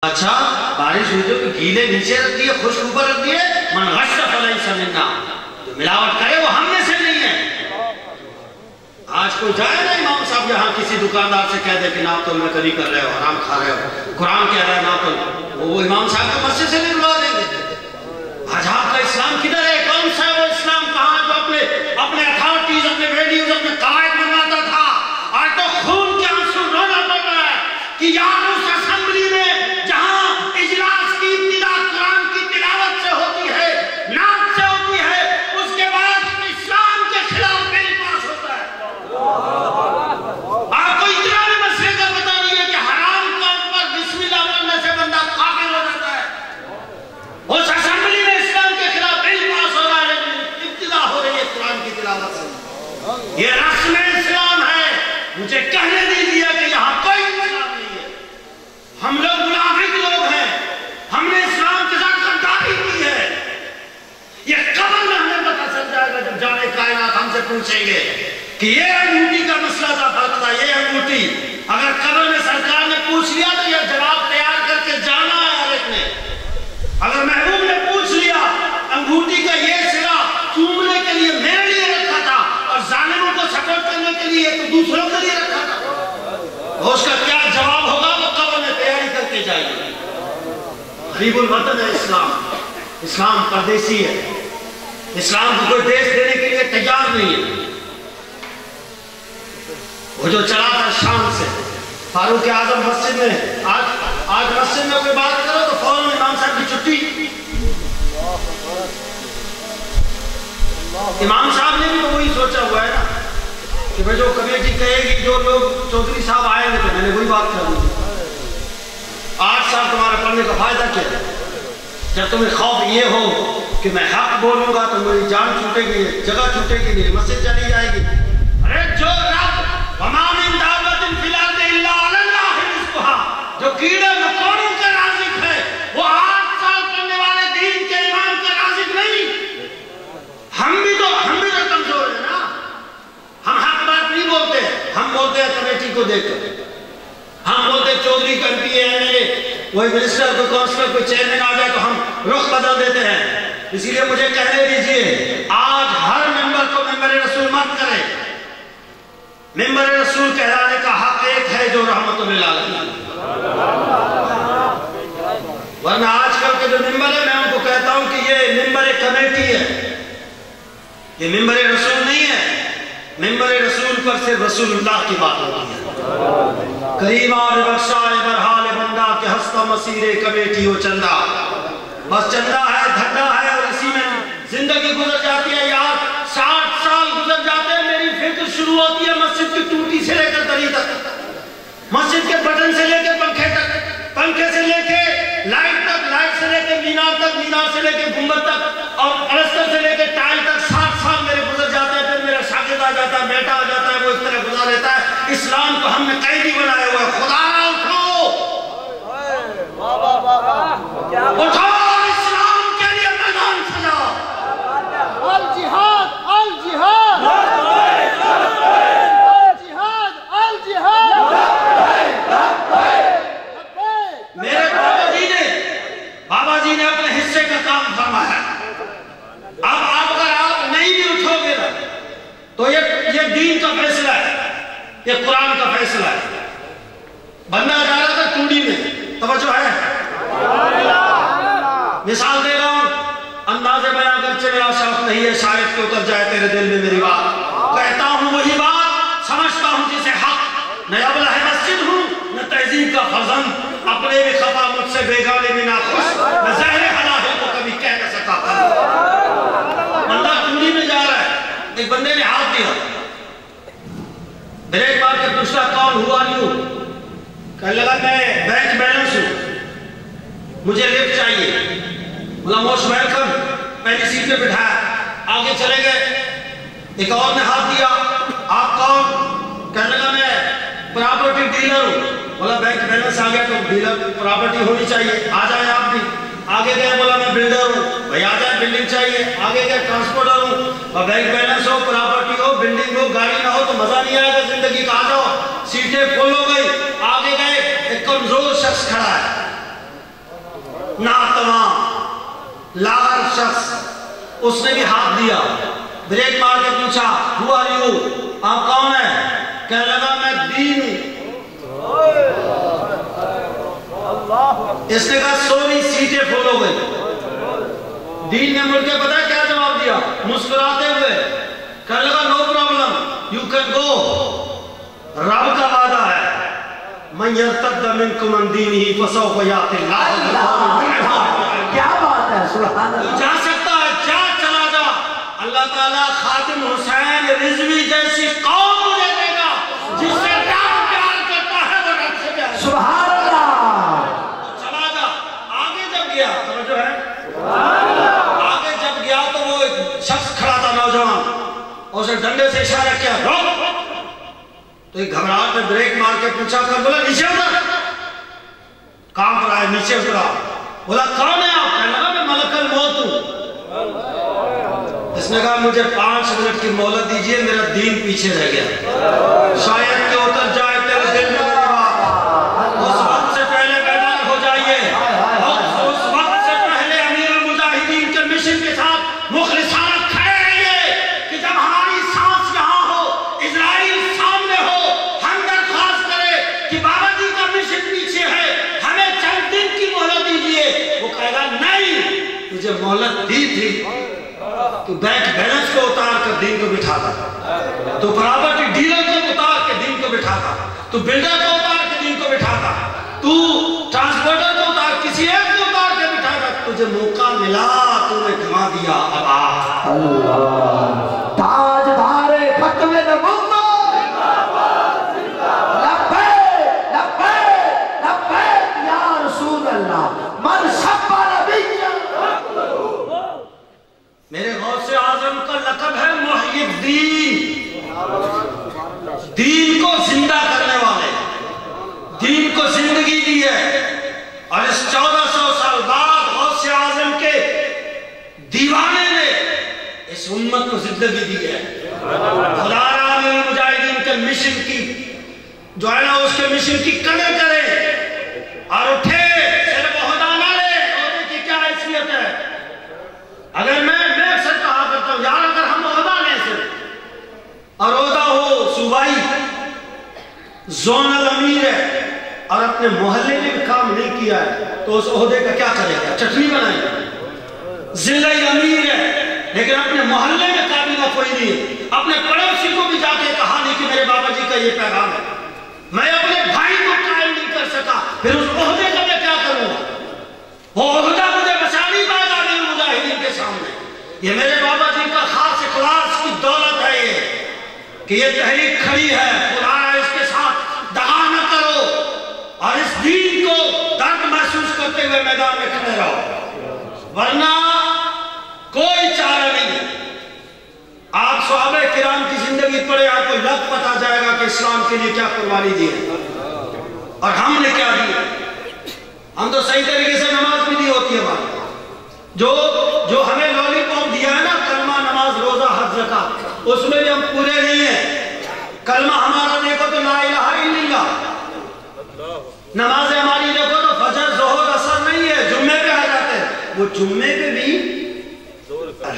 اچھا بارش ہوئی تو گیلے نیچے رکھ دیے خشک اوپر رکھ دیے من غش فلیس منا، جو ملاوٹ کرے وہ ہم میں سے نہیں ہے۔ آج کوئی جائے نا امام صاحب یہاں کسی دکاندار سے کہہ دے کہ ناپتول میں کبھی کر رہے ہو، حرام کھا رہے ہو، قرآن کہہ رہا ہے ناپتول، وہ امام صاحب کو مسجد سے نہیں بلا دیں گے۔ آج آپ کا اسلام کدھر ہے؟ کون سا ہے وہ اسلام؟ کہاں جو اپنے اتھارٹیز، اپنے ویلیوز، اپنے قواعد بنواتا تھا؟ آج تو خون کے آنسو رونا پڑ رہا ہے کہ یار اس اسمبلی میں جہاں اجلاس کی ابتدا قرآن کی تلاوت سے ہوتی ہے، نعت سے ہوتی ہے، اس کے بعد اسلام کے خلاف بل پاس ہوتا ہے۔ آپ کو اتنا بھی مسئلے کا پتہ نہیں ہے کہ حرام کام پر بسم اللہ پڑھنے سے بندہ کافر ہو جاتا ہے۔ اس اسمبلی میں اسلام کے خلاف بل پاس ہو رہا ہے لیکن ابتدا ہو رہی ہے قرآن کی تلاوت سے۔ یہ رسم اسلام ہے۔ مجھے کہنے دیجیے کہ یہاں کوئی اسلام نہیں ہے۔ ہم لوگ منافق لوگ ہیں، ہم نے اسلام کے ساتھ غداری کی ہے۔ یہ قبر میں ہمیں پتہ چل جائے گا جب جانے کائنات ہم سے پوچھیں گے کہ یہ انگوٹھی کا مسئلہ تھا، فرق تھا، یہ انگوٹھی۔ اگر قبر میں سرکار نے پوچھ لیا تو یہ جواب تیار کر کے جانا ہے ہر ایک نے۔ اگر محبوب نے پوچھ لیا انگوٹھی کا یہ سرا چومنے کے لیے میرے لیے رکھا تھا اور ظالموں کو سپورٹ کرنے کے لیے تو دوسروں کے لیے رکھا تھا، اس کا کیا جواب ہوگا وہ قبر میں تیاری کر کے جائے گی۔ غریب الوطن ہے اسلام، اسلام پردیسی ہے، اسلام کو کوئی دیش دینے کے لیے تیار نہیں ہے۔ وہ جو چلا تھا شام سے، فاروق اعظم مسجد میں، آج مسجد میں کوئی بات کرو تو فوراً امام صاحب کی چھٹی۔ امام صاحب نے بھی تو وہی سوچا ہوا ہے نا کہ بھئی جو کمیٹی کہے گی جو لوگ چودھری صاحب آئیں گے تو میں نے وہی بات کر دی۔ 8 سال تمہارا پڑھنے کا فائدہ کیا ہے؟ جب تمہیں خوف یہ ہو کہ میں حق بولوں گا تو میری جان چھوٹے گی، جگہ چھوٹے گی، میری مسجد چلی جائے گی۔ ارے جو رب وما من دابۃ فی الارض الا علی اللہ رزقها، جو کیڑے مکوڑوں کا رازق ہے وہ 8 سال پڑھنے والے دین کے امام کا رازق نہیں۔ ہم بھی تو کمزور ہیں نا، ہم حق بات نہیں بولتے، ہم بولتے ہیں کمیٹی کو دیکھ کر، ہم بولتے ہیں چودھری کا M P M L A, کوئی منسٹر، کوئی کونسلر، کوئی چیئرمین آ جائے تو ہم رخ بدل دیتے ہیں۔ اسی لیے مجھے کہنے دیجئے آج ہر ممبر کو ممبر رسول مت کرے۔ ممبر رسول کہلانے کا حق ایک ہے جو رحمت للعالمین، ورنہ آج کل کے جو ممبر ہیں میں ان کو کہتا ہوں کہ یہ ممبر کمیٹی ہے، یہ ممبر رسول نہیں ہے۔ ممبر رسول پر صرف رسول اللہ کی بات ہوتی ہے۔ کریم اور بخشائے برحال بندہ کہ ہستہ مسیر کمیٹی ہو چندہ، بس چندہ ہے، دھندا ہے اور اسی میں زندگی گزر جاتی ہے۔ یار 60 سال گزر جاتے ہیں، میری فکر شروع ہوتی ہے مسجد کی ٹوٹی سے لے کر دری تک، مسجد کے بٹن سے لے کے پنکھے تک، پنکھے سے لے کے لائٹ تک، لائٹ سے لے کے مینار تک، مینار سے لے کے گنبد تک اور پلستر سے لے کے ٹائل تک۔ 60 سال میرے گزر جاتے ہیں، پھر میرا شاگرد آ جاتا ہے، بیٹا آ جاتا ہے، وہ اس طرح گزار لیتا ہے۔ اسلام کو ہم نے قیدی بنایا ہوا ہے۔ خدا نہ اٹھو، اٹھو، اسلام کے لیے میدان سجاؤ۔ الجہاد الجہاد الجہاد الجہاد۔ میرے بابا جی نے اپنے حصے کا کام فرمایا۔ اب اگر آپ نہیں بھی اٹھو گے نا تو یہ دین کا فیصلہ ہے، یہ قرآن کا فیصلہ ہے۔ بندہ جا رہا تھا ٹوڈی میں، توجہ ہے، مثال دے رہا ہوں، انداز بیان کرچے میرا شوق نہیں ہے، شاید کہ اتر جائے تیرے دل میں میری بات۔ کہتا ہوں وہی بات، سمجھتا ہوں جسے حق، نہ ابلہ مسجد ہوں نہ تہذیب کا فرزند، اپنے بھی خفا مجھ سے بیگانے میں ناخوش، نہ زہر حلال کو کبھی کہہ نہ سکا۔ بندہ ٹوڈی میں جا رہا ہے، ایک بندے نے ہاتھ دیا، بریک مار کے دوسرا کون ہوا نہیں، کہنے لگا میں بینک بیلنس ہوں، مجھے لفٹ چاہیے۔ بولا موسٹ ویلکم، پہلی سیٹ پہ بٹھایا، آگے چلے گئے۔ ایک اور نے ہاتھ دیا، آپ کون؟ کہنے لگا میں پراپرٹی ڈیلر ہوں۔ بولا بینک بیلنس آ گیا تو ڈیلر پراپرٹی ہونی چاہیے، آ جائیں آپ بھی۔ آگے گئے، بولا میں بلڈر ہوں، بھائی آ جائیں بلڈنگ چاہیے۔ آگے گئے، ٹرانسپورٹر ہوں، اور بینک بیلنس ہو، پراپرٹی ہو، بلڈنگ ہو، گاڑی نہ ہو تو مزہ نہیں آئے گا زندگی کا، آ جاؤ۔ سیٹیں فل ہو گئی، آگے گئے، ایک کمزور شخص کھڑا ہے، شخص، اس نے بھی ہاتھ دیا، بریک مار کے پوچھا ہو آر یو، آپ کون ہیں؟ کہنے لگا میں دین ہوں۔ اس نے کہا سوری سیٹیں فل ہو گئی۔ دین نے مڑ کے پتہ ہے کیا جواب دیا؟ مسکراتے ہوئے کہنے لگا no problem, you can go, رب کا وعدہ ہے من یرتد منکم عن دینہ فسوف یأتی اللہ۔ کیا بات ہے، سبحان اللہ۔ جا سکتا ہے، جا چلا جا، اللہ تعالیٰ خاتم حسین رضوی جیسی قوم مجھے دے گا جس سے رب پیار کرتا ہے وہ رب سے پیار۔ سبحان اللہ۔ چلا جا۔ آگے جب گیا، توجہ ہے، آگے جب گیا تو وہ ایک شخص کھڑا تھا نوجوان، اور اسے ڈنڈے سے اشارہ کیا روک، تو ایک گھبراہٹ میں بریک مار کے پوچھا کر بولا نیچے اتر، کام پر آئے نیچے اترا، بولا کون ہے آپ؟ کہنے لگا میں ملک الموت ہوں۔ اس نے کہا مجھے 5 منٹ کی مہلت دیجئے، میرا دین پیچھے رہ گیا، شاید کہ اتر جائے تیرے دل میں میری بات، اس وقت سے پہلے بیدار ہو جائیے، اس وقت سے پہلے امیر المجاہدین کے مشن کے ساتھ مخلصانہ کھڑے رہیے کہ جب ہماری سانس یہاں ہو، اسرائیل سامنے ہو، ہم درخواست کرے کہ بابا جی کا مشن پیچھے ہے، ہمیں چند دن کی مہلت دیجئے، وہ کہے گا نہیں، مجھے مہلت دی تھی تو بینک بیلنس کو اتار کر دین کو بٹھاتا، تو پراپرٹی ڈیلر کو اتار کے دین کو بٹھاتا، تو بلڈر کو اتار کے دین کو بٹھاتا، تو ٹرانسپورٹر کو اتار کسی ایک کو اتار کے بٹھاتا، تجھے موقع ملا تو نے گھما دیا، اب آ اللہ تاج دھارے فتوے نبوت، لبیک لبیک لبیک یا رسول اللہ، من سب نبی۔ میرے غوث اعظم کا لقب ہے محی الدین، دین کو زندہ کرنے والے، دین کو زندگی دی ہے، اور اس 1400 سال بعد غوث اعظم کے دیوانے نے اس امت کو زندگی دی ہے۔ خدا را امیر المجاہدین کے مشن کی جو ہے نا اس کے مشن کی قدر کرے اور اٹھے، صرف عہدہ نہ لے، عہدے کی کیا حیثیت ہے؟ اگر میں اکثر کہا کرتا ہوں یار اگر ہم عہدہ لیں صرف، اور عہدہ ہو صوبائی زونل امیر ہے اور اپنے محلے میں بھی کام نہیں کیا ہے تو اس عہدے کا کیا کرے گا؟ چٹنی بنائے گا۔ ضلعی امیر ہے لیکن اپنے محلے میں کابینہ کوئی نہیں ہے، اپنے پڑوسی کو بھی جا کے کہا نہیں کہ میرے بابا جی کا یہ پیغام ہے، میں اپنے بھائی کو قائم نہیں کر سکا، پھر اس عہدے کا میں کیا کروں گا؟ وہ عہدہ مجھے بچا نہیں پائے گا امیر المجاہدین کے سامنے۔ یہ میرے بابا جی کا خاص اخلاص کی دولت ہے یہ کہ یہ تحریک کھڑی ہے، خدا اس کے ساتھ دغا نہ کرو اور اس دین کو درد محسوس کرتے ہوئے میدان میں کھڑے رہو، ورنہ کوئی چارہ نہیں ہے۔ آپ صحابہ کرام کی زندگی پڑھے، آپ کو لگ پتا جائے گا کہ اسلام کے لیے کیا قربانی دی ہے اور ہم نے کیا دی ہے۔ ہم تو صحیح طریقے سے نماز بھی دی ہوتی ہے ہماری، جو ہمیں لولی پاپ دیا ہے نا، کلمہ نماز روزہ حج زکات، اس میں بھی ہم پورے نہیں ہیں۔ کلمہ ہمارا دیکھو تو لا الہ الا اللہ، نماز ہماری دیکھو تو فجر ظہر عصر نہیں ہے، جمعے پہ آ جاتے ہیں، وہ جمعے پہ بھی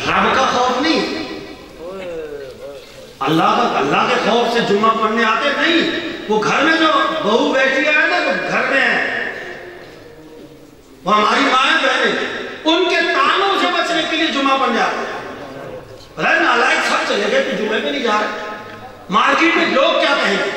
رب کا خوف نہیں، اللہ کے خوف سے جمعہ پڑھنے آتے نہیں، وہ گھر میں جو بہو بیٹھی ہے نا، تو گھر میں ہے، وہ ہماری مائیں بہنیں، ان کے تانوں سے بچنے کے لیے جمعہ پڑھنے آتے ہیں۔ نالائق سب چلے گئے تو جمعے پہ نہیں جا رہے، مارکیٹ میں لوگ کیا کہیں گے؟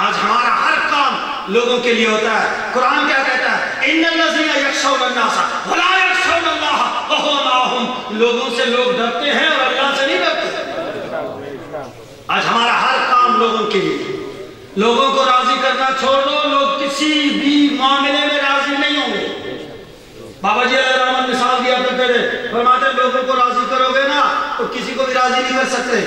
آج ہمارا ہر کام لوگوں کے لیے ہوتا ہے۔ قرآن کیا کہتا ہے؟ ان الذین یخشون الناس ولا یخشون اللہ وهو معهم، لوگوں سے لوگ ڈرتے ہیں اور اللہ سے نہیں ڈرتے۔ آج ہمارا ہر کام لوگوں کے لیے، لوگوں کو راضی کرنا چھوڑ دو، لوگ کسی بھی معاملے میں راضی نہیں ہوں گے۔ بابا جی علیہ الرحمت مثال دیا کرتے تھے، فرماتے ہیں لوگوں کو راضی کرو گے نا تو کسی کو بھی راضی نہیں کر سکتے۔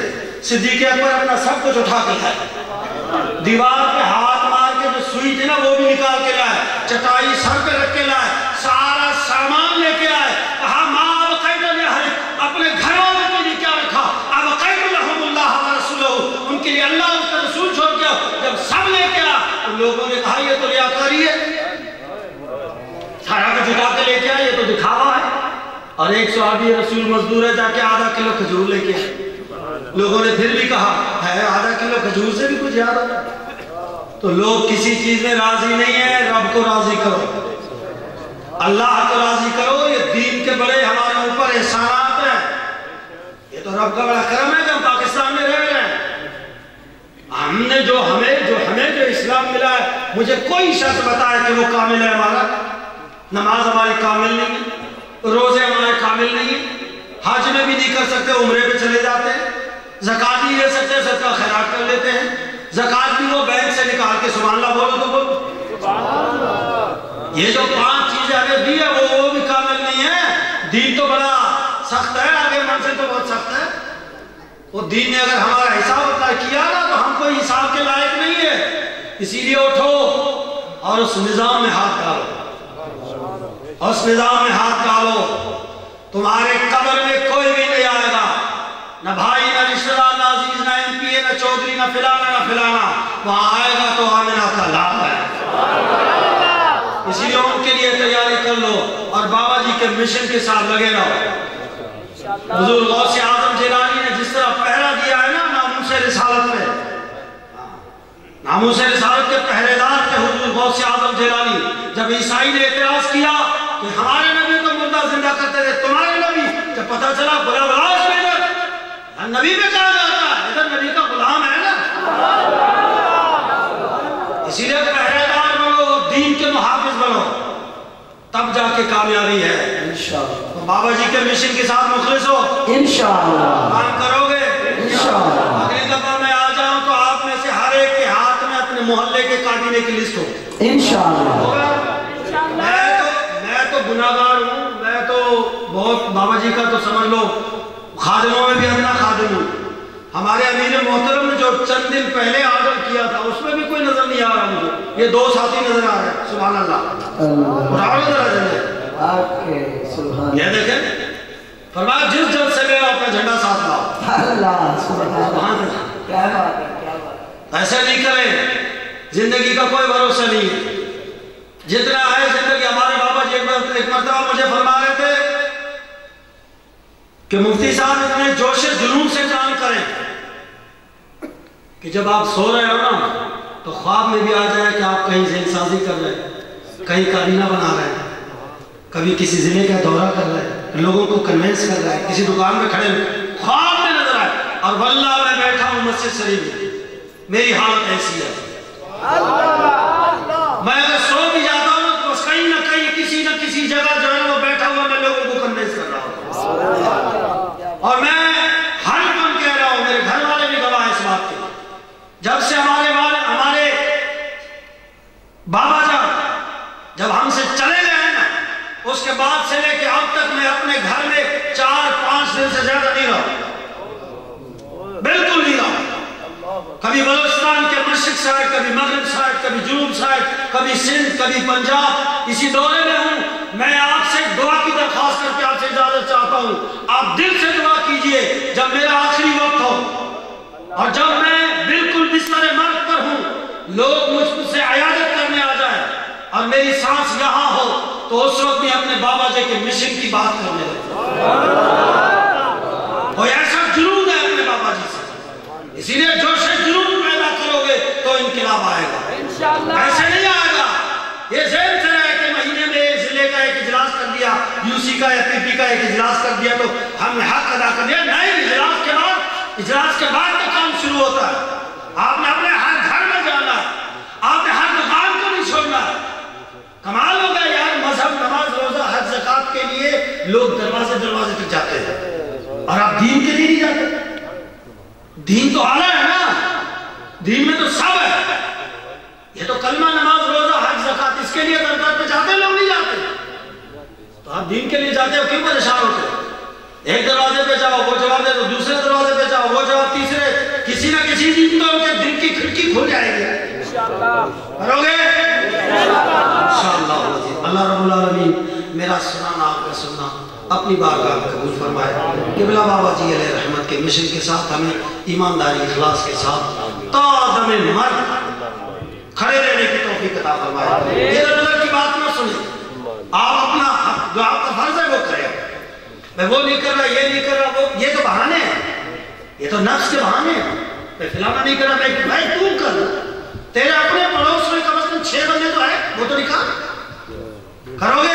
صدیق اکبر اپنا سب کچھ اٹھا کے لائے، دیوار پہ ہاتھ مار کے جو سوئی تھی نا وہ بھی نکال کے لائے، چٹائی سر پہ رکھ کے لائے، سارا سامان لے کے آئے، کہا ماں ابقیت لأہلک، اپنے گھر والوں کے لیے کیا رکھا؟ ابقیت لہم اللہ ورسولہ، ان کے لیے اللہ اور اس کا رسول چھوڑ کے جب سب لے کے آ تو لوگوں نے کہا یہ تو ریاکاری ہے، سارا کو جتا کے لے کے آئے، یہ تو دکھاوا ہے۔ اور ایک صحابی رسول مزدور ہے، جا کے آدھا کلو کھجور لے کے لوگوں نے پھر بھی کہا ہے آدھا کلو کھجور سے بھی کچھ زیادہ ہے۔ تو لوگ کسی چیز میں راضی نہیں ہے، رب کو راضی کرو، اللہ کو راضی کرو۔ یہ دین کے بڑے ہمارے اوپر احسانات ہیں، یہ تو رب کا بڑا کرم ہے کہ ہم پاکستان میں رہ رہے ہیں۔ ہمیں جو اسلام ملا ہے، مجھے کوئی شخص بتائے کہ وہ کامل ہے ہمارا؟ نماز ہماری کامل نہیں ہے، روزے ہمارے کامل نہیں ہیں، حج میں بھی نہیں کر سکتے، عمرے پہ چلے جاتے ہیں، زکوٰۃ نہیں لے سکتے، صدقہ خیرات کر لیتے ہیں، زکوٰۃ بھی وہ بینک سے نکال کے سبحان اللہ بولو تو بولو۔ یہ جو 5 چیزیں ہمیں دی ہے وہ بھی کامل نہیں ہے۔ دین تو بڑا سخت ہے، آگے منزل تو بہت سخت ہے۔ وہ دین نے اگر ہمارا حساب اپنا کیا نا تو ہم کوئی حساب کے لائق نہیں ہے۔ اسی لیے اٹھو اور اس نظام میں ہاتھ ڈالو، اس نظام میں ہاتھ ڈالو۔ تمہارے قبر میں کوئی بھی نہیں آئے گا، نہ بھائی، نہ رشتہ دار، نہ عزیز، نہ ایم پی اے، نہ چودھری، نہ فلانا، نہ فلانا۔ وہاں آئے گا تو آمنہ کا لال ہے۔ اسی لیے ان کے لیے تیاری کر لو اور بابا جی کے مشن کے ساتھ لگے رہو۔ حضور غوث اعظم جیلانی نے جس طرح پہرا دیا ہے نا ناموس رسالت میں، ناموس رسالت کے پہرے دار تھے حضور غوث اعظم جیلانی۔ جب عیسائی نے اعتراض کیا کہ ہمارے نبی تو مردہ زندہ کرتے تھے، تمہارے نبی، جب پتہ چلا بلا اس میں ادھر نبی میں کہا جاتا ہے، ادھر نبی کا غلام ہے نا۔ اسی لیے پہرے دار بنو، دین کے محافظ بنو، تب جا کے کامیابی ہے انشاءاللہ۔ بابا جی کے مشن کے ساتھ مخلص ہو انشاءاللہ، کام کرو گے انشاءاللہ۔ اگلی دفعہ میں آ جاؤں تو آپ میں سے ہر ایک کے ہاتھ میں اپنے محلے کے کابینے کی لسٹ ہو انشاءاللہ۔ میں تو گناہگار ہوں، میں تو بہت بابا جی کا تو سمجھ لو خادموں میں بھی ادنا خادم ہوں۔ ہمارے امیر محترم نے جو چند دن پہلے آرڈر کیا تھا اس میں بھی کوئی نظر نہیں آ رہا مجھے، یہ 2 ساتھی نظر آ رہے ہیں، سبحان اللہ۔ اٹھاؤ نظر آ جائے یہ دیکھیں، فرمایا جس جلد سے گئے اپنا جھنڈا ساتھ لاؤ۔ اللہ سبحان اللہ، کیا بات ہے، کیا بات ہے۔ ایسے نہیں کریں، زندگی کا کوئی بھروسہ نہیں ہے، جتنا ہے زندگی۔ ہمارے بابا جی ایک مرتبہ مجھے فرما رہے تھے کہ مفتی صاحب اتنے جوش جنون سے کام کریں کہ جب آپ سو رہے ہو نا تو خواب میں بھی آ جائے کہ آپ کہیں ذہن سازی کر رہے ہیں، کہیں کابینہ بنا رہے ہیں، کبھی کسی ضلع کا دورہ کر رہے ہیں، لوگوں کو کنوینس کر رہے ہیں، کسی دکان میں کھڑے ہوئے خواب میں نظر آئے، اور واللہ میں بیٹھا ہوں مسجد شریف میں، میری حالت ایسی ہے، میں اگر سو بھی جاتا ہوں تو بس کہیں نہ کہیں کسی نہ کسی جگہ جو ہے وہ بیٹھا ہوا میں لوگوں کو کنوینس کر رہا ہوں، اور میں ہر من کہہ رہا ہوں، میرے گھر والے بھی گواہ اس بات کے۔ جب سے ہمارے بابا جان جب ہم سے چلے گئے ہیں نا، اس کے بعد سے لے کے اب تک میں اپنے گھر میں 4-5 دن سے زیادہ نہیں رہا، بالکل نہیں رہا۔ کبھی بلوچستان کے مشرق سائڈ، کبھی مغرب سائڈ، کبھی جنوب سائڈ، کبھی سندھ، کبھی پنجاب، اسی دورے میں ہوں۔ میں آپ سے دعا کی درخواست کر کے آپ سے اجازت چاہتا ہوں، آپ دل سے دعا کیجئے جب میرا آخری وقت ہو اور جب میں بالکل بستر مرگ پر ہوں، لوگ مجھ سے عیادت کرنے آ جائیں اور میری سانس یہاں ہو تو اس وقت میں اپنے بابا جی کے مشن کی بات کرنے لگے۔ کوئی ایسا جنون ہے اپنے بابا جی سے، اسی لیے جوش جنون پیدا کرو گے تو انقلاب آئے گا، ایسے نہیں آئے گا۔ یہ ذہن سے رہے کہ مہینے میں ایک ضلع کا ایک اجلاس کر دیا، یو سی کا یا پی پی کا ایک اجلاس کر دیا تو ہم نے حق ادا کر دیا، نہیں، اجلاس کے بعد تو کام شروع ہوتا ہے۔ آپ نے اپنے ہر گھر میں جانا ہے، آپ نے ہر دکان کو نہیں چھوڑنا ہے۔ کمال ہو گیا یار، مذہب، نماز، روزہ، حج، زکوٰۃ کے لیے لوگ دروازے تک جاتے ہیں اور آپ دین کے لیے نہیں جاتے۔ دین تو اعلیٰ ہے نا، دین میں تو سب ہے، یہ تو کلمہ، نماز، روزہ، حج، زکوٰۃ، اس کے لیے درگاہ پہ جاتے لوگ نہیں جاتے، تو آپ دین کے لیے جاتے ہو، کیوں پریشان ہوتے ہو؟ ایک دروازے پہ جاؤ وہ جواب دے تو دوسرے دروازے پہ جاؤ وہ جواب تیسرے، کسی نہ کسی دن تو ان کے دل کی کھڑکی کھل جائے گی۔ کرو گے انشاءاللہ۔ اللہ رب العالمین میرا سنانا آپ کا سننا اپنی بارگاہ میں قبول فرمائے۔ قبلہ بابا جی علیہ رحمت کے مشن کے ساتھ ہمیں ایمانداری اخلاص کے ساتھ تا دم مرگ کھڑے رہنے کی توفیق عطا فرمائے۔ یہ اللہ کی بات نہ سنیں، آپ اپنا حق جو آپ کا فرض ہے وہ کریں، میں وہ نہیں کر رہا، یہ نہیں کر رہا، وہ یہ تو بہانے ہیں، یہ تو نفس کے بہانے ہیں. میں فلانا نہیں کر رہا، میں بھائی تو کر تیرے اپنے پڑوس میں کم از کم 6 بندے تو ہے، وہ تو نکال. کرو گے